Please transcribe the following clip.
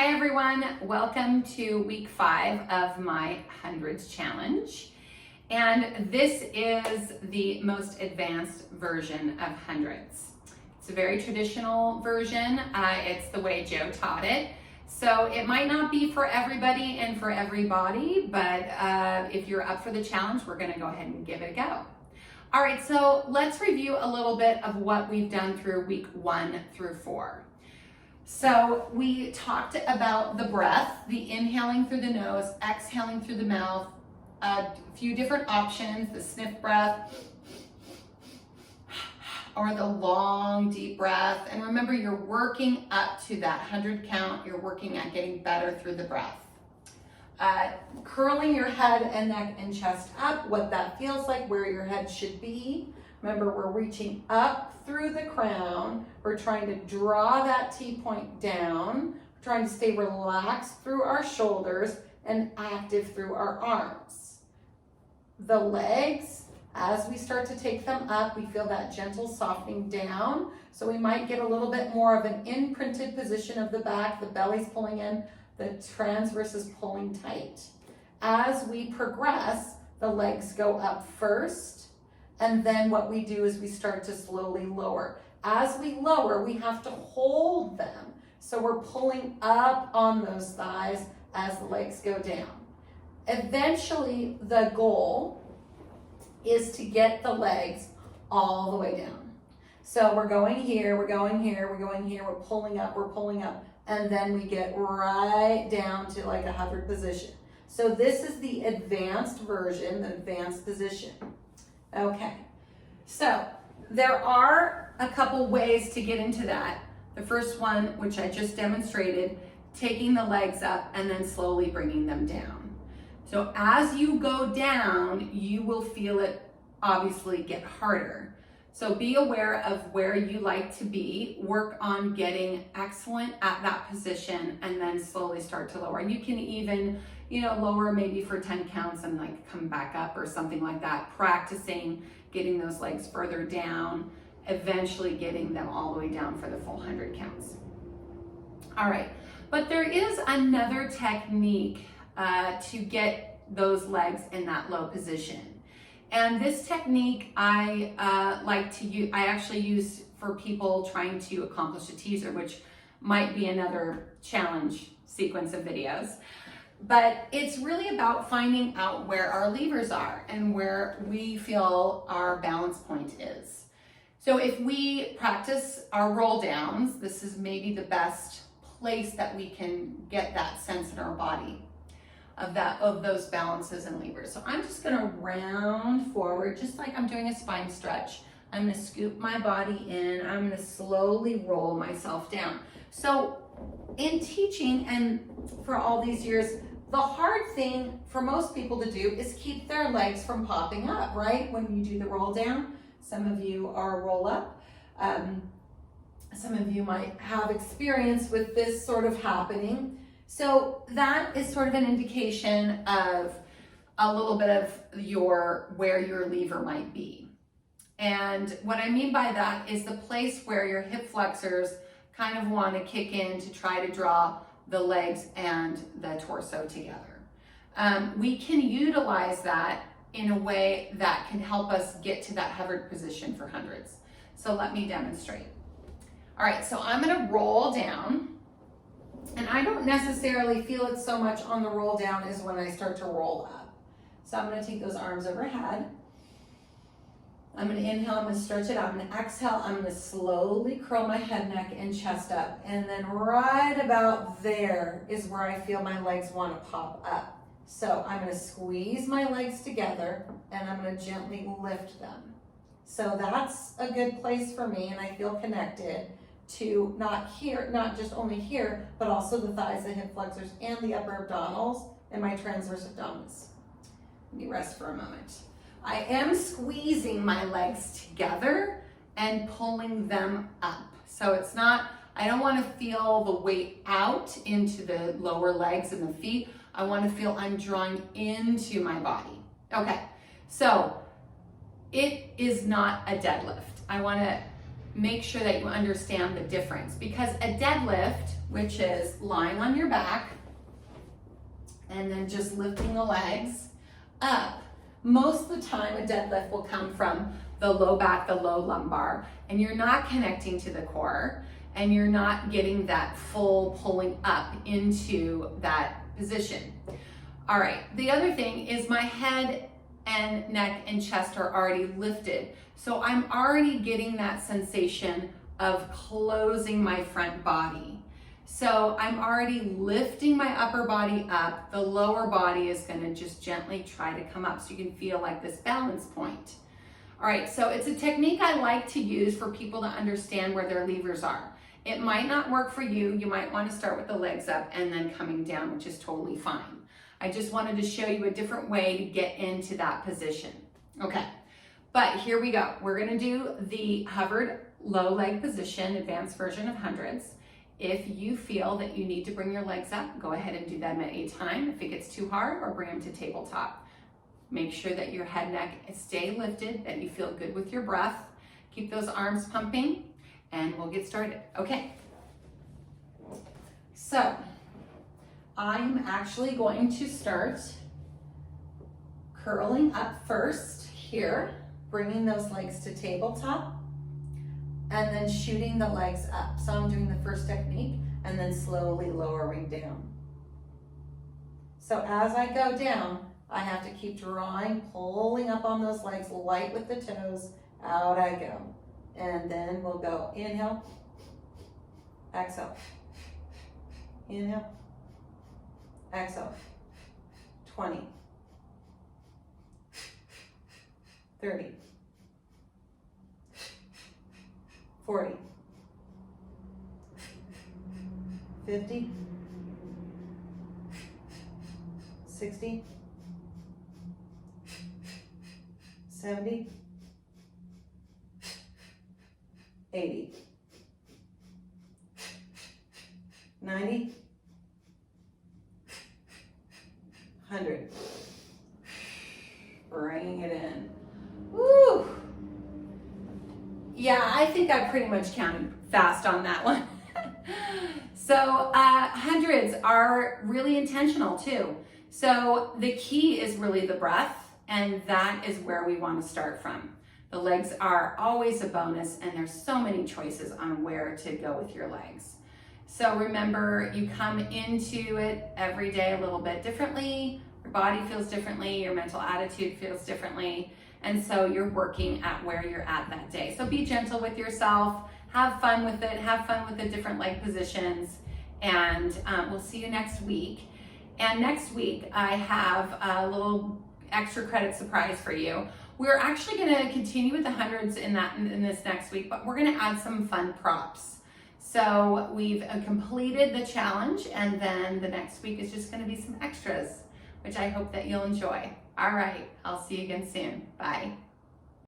Hi everyone, welcome to week 5 of my Hundreds challenge. And this is the most advanced version of Hundreds. It's a very traditional version. It's the way Joe taught it. So it might not be for everybody and for everybody, but if you're up for the challenge, we're gonna go ahead and give it a go. All right, so let's review a little bit of what we've done through week 1 through 4. So we talked about the breath, the inhaling through the nose, exhaling through the mouth, a few different options, the sniff breath, or the long, deep breath. And remember, you're working up to that 100 count. You're working at getting better through the breath. Curling your head and neck and chest up, what that feels like, where your head should be. Remember, we're reaching up through the crown. We're trying to draw that T-point down. We're trying to stay relaxed through our shoulders and active through our arms. The legs, as we start to take them up, we feel that gentle softening down. So we might get a little bit more of an imprinted position of the back, the belly's pulling in, the transverse is pulling tight. As we progress, the legs go up first. And then what we do is we start to slowly lower. As we lower, we have to hold them. So we're pulling up on those thighs as the legs go down. Eventually, the goal is to get the legs all the way down. So we're going here, we're going here, we're going here, we're pulling up, and then we get right down to like a hovered position. So this is the advanced version, the advanced position. Okay, so there are a couple ways to get into that. The first one, which I just demonstrated, taking the legs up and then slowly bringing them down. So as you go down, you will feel it obviously get harder. So be aware of where you like to be, work on getting excellent at that position, and then slowly start to lower. You can even, lower maybe for 10 counts and like come back up or something like that, practicing getting those legs further down, eventually getting them all the way down for the full 100 counts. All right, but there is another technique to get those legs in that low position. And this technique I actually use for people trying to accomplish a teaser, which might be another challenge sequence of videos. But it's really about finding out where our levers are and where we feel our balance point is. So if we practice our roll downs, this is maybe the best place that we can get that sense in our body of those balances and levers. So I'm just gonna round forward, just like I'm doing a spine stretch. I'm gonna scoop my body in. I'm gonna slowly roll myself down. So in teaching and for all these years, the hard thing for most people to do is keep their legs from popping up, right? When you do the roll down, some of you are roll up. Some of you might have experience with this sort of happening. So that is sort of an indication of a little bit of where your lever might be. And what I mean by that is the place where your hip flexors kind of want to kick in to try to draw the legs and the torso together. We can utilize that in a way that can help us get to that hovered position for hundreds. So let me demonstrate. All right, so I'm gonna roll down. And I don't necessarily feel it so much on the roll down as when I start to roll up. So I'm gonna take those arms overhead. I'm gonna inhale, I'm gonna stretch it out. I'm gonna exhale, I'm gonna slowly curl my head, neck, and chest up. And then right about there is where I feel my legs wanna pop up. So I'm gonna squeeze my legs together and I'm gonna gently lift them. So that's a good place for me, and I feel connected to not just only here, but also the thighs, the hip flexors, and the upper abdominals, and my transverse abdominals. Let me rest for a moment. I am squeezing my legs together and pulling them up. So it's not, I don't want to feel the weight out into the lower legs and the feet. I want to feel I'm drawing into my body. Okay, so it is not a deadlift. I want to make sure that you understand the difference, because a deadlift which is lying on your back and then just lifting the legs up. Most of the time a deadlift will come from the low back, the low lumbar, and you're not connecting to the core and you're not getting that full pulling up into that position. All right, the other thing is my head and neck and chest are already lifted. So I'm already getting that sensation of closing my front body. So I'm already lifting my upper body up. The lower body is gonna just gently try to come up so you can feel like this balance point. All right, so it's a technique I like to use for people to understand where their levers are. It might not work for you. You might want to start with the legs up and then coming down, which is totally fine. I just wanted to show you a different way to get into that position. Okay, but here we go. We're gonna do the hovered low leg position, advanced version of hundreds. If you feel that you need to bring your legs up, go ahead and do them at a time. If it gets too hard, or bring them to tabletop. Make sure that your head, neck stay lifted, that you feel good with your breath. Keep those arms pumping, and we'll get started. Okay, so I'm actually going to start curling up first here, bringing those legs to tabletop, and then shooting the legs up. So I'm doing the first technique and then slowly lowering down. So as I go down, I have to keep drawing, pulling up on those legs, light with the toes, out I go. And then we'll go inhale, exhale, inhale, exhale, 20, 30, 40, 50, 60, 70, 80, 90, 100. Bringing it in. Woo! Yeah, I think I pretty much counted fast on that one. So hundreds are really intentional too. So the key is really the breath, and that is where we want to start from. The legs are always a bonus, and there's so many choices on where to go with your legs. So remember, you come into it every day a little bit differently. Your body feels differently, your mental attitude feels differently, and so you're working at where you're at that day. So be gentle with yourself, have fun with it, have fun with the different leg positions, and we'll see you next week. And next week, I have a little extra credit surprise for you. We're actually gonna continue with the hundreds in this next week, but we're gonna add some fun props. So we've completed the challenge, and then the next week is just gonna be some extras, which I hope that you'll enjoy. All right, I'll see you again soon. Bye.